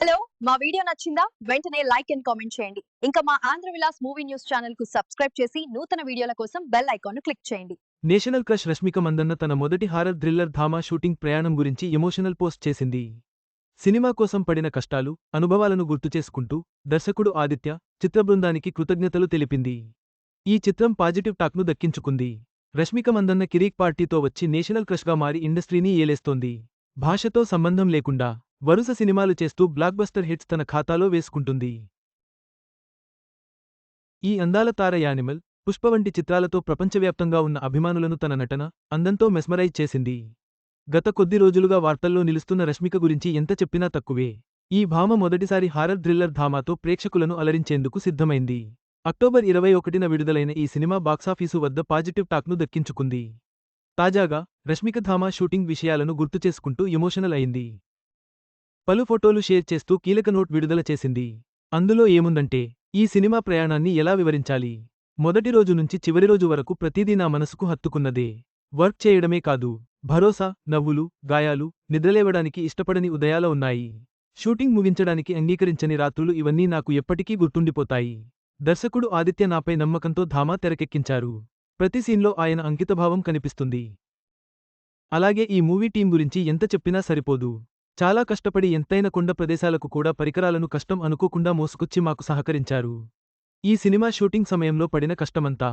Hello మా video నచ్చిందా వెంటనే లైక్ అండ్ కామెంట్ చేయండి ఇంకా మా Andhra Vilas movie news channel కు సబ్స్క్రైబ్ చేసి నూతన వీడియోల కోసం బెల్ ఐకాన్ ను క్లిక్ చేయండి. నేషనల్ క్రష్ రష్మిక మందన్న తన మొదటి హారర్ థ్రిల్లర్ ధామా షూటింగ్ ప్రయాణం గురించి ఎమోషనల్ పోస్ట్ చేసింది. సినిమా కోసం పడిన కష్టాలు, అనుభవాలను గుర్తుచేసుకుంటూ దర్శకుడు ఆదిత్య, చిత్రబృందానికి కృతజ్ఞతలు తెలిపింది. ఈ చిత్రం పాజిటివ్ టాక్ను దక్కించుకుంది. రష్మిక మందన్న కిరీక్ పార్టీతో వచ్చి నేషనల్ క్రష్గా మారి ఇండస్ట్రీని ఏలేస్తోంది. భాషతో సంబంధం లేకుండా వరుస సినిమాలు చేస్తూ బ్లాక్బస్టర్ హిట్స్ తన ఖాతాలో వేసుకుంటుంది. ఈ అందాల తార యానిమల్, పుష్ప వంటి చిత్రాలతో ప్రపంచవ్యాప్తంగా ఉన్న అభిమానులను తన నటన, అందంతో మెస్మరైజ్ చేసింది. గత కొద్ది రోజులుగా వార్తల్లో నిలుస్తున్న రష్మిక గురించి ఎంత చెప్పినా తక్కువే. ఈ భామ మొదటిసారి హారర్ థ్రిల్లర్ ధామాతో ప్రేక్షకులను అలరించేందుకు సిద్ధమైంది. అక్టోబర్ 21న విడుదలైన ఈ సినిమా బాక్సాఫీసు వద్ద పాజిటివ్ టాక్ను దక్కించుకుంది. తాజాగా రష్మిక ధామా షూటింగ్ విషయాలను గుర్తుచేసుకుంటూ ఎమోషనల్ అయింది. పలు ఫోటోలు షేర్ చేస్తూ కీలక నోట్ విడుదల చేసింది. అందులో ఏముందంటే, ఈ సినిమా ప్రయాణాన్ని ఎలా వివరించాలి? మొదటి రోజు నుంచి చివరి రోజు వరకు ప్రతిదీ నా మనసుకు హత్తుకున్నదే. వర్క్ చేయడమే కాదు, భరోసా, నవ్వులు, గాయాలు, నిద్రలేవడానికి ఇష్టపడని ఉదయాల ఉన్నాయి. షూటింగ్ ముగించడానికి అంగీకరించని రాత్రులు ఇవన్నీ నాకు ఎప్పటికీ గుర్తుండిపోతాయి. దర్శకుడు ఆదిత్య నాపై నమ్మకంతో ధామా తెరకెక్కించారు. ప్రతి సీన్లో ఆయన అంకితభావం కనిపిస్తుంది. అలాగే ఈ మూవీ టీం గురించి ఎంత చెప్పినా సరిపోదు. చాలా కష్టపడి ఎంతైన కొండ ప్రదేశాలకు కూడా పరికరాలను కష్టం అనుకోకుండా మోసుకొచ్చి మాకు సహకరించారు. ఈ సినిమా షూటింగ్ సమయంలో పడిన కష్టమంతా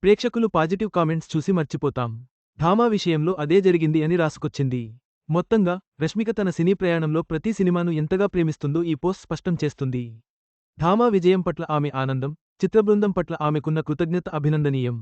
ప్రేక్షకులు పాజిటివ్ కామెంట్స్ చూసి మర్చిపోతాం. ధామా విషయంలో అదే జరిగింది అని రాసుకొచ్చింది. మొత్తంగా రష్మిక తన సినీ ప్రయాణంలో ప్రతి సినిమాను ఎంతగా ప్రేమిస్తుందో ఈ పోస్ట్ స్పష్టం చేస్తుంది. ధామా విజయం పట్ల ఆమె ఆనందం, చిత్రబృందం పట్ల ఆమెకున్న కృతజ్ఞత అభినందనీయం.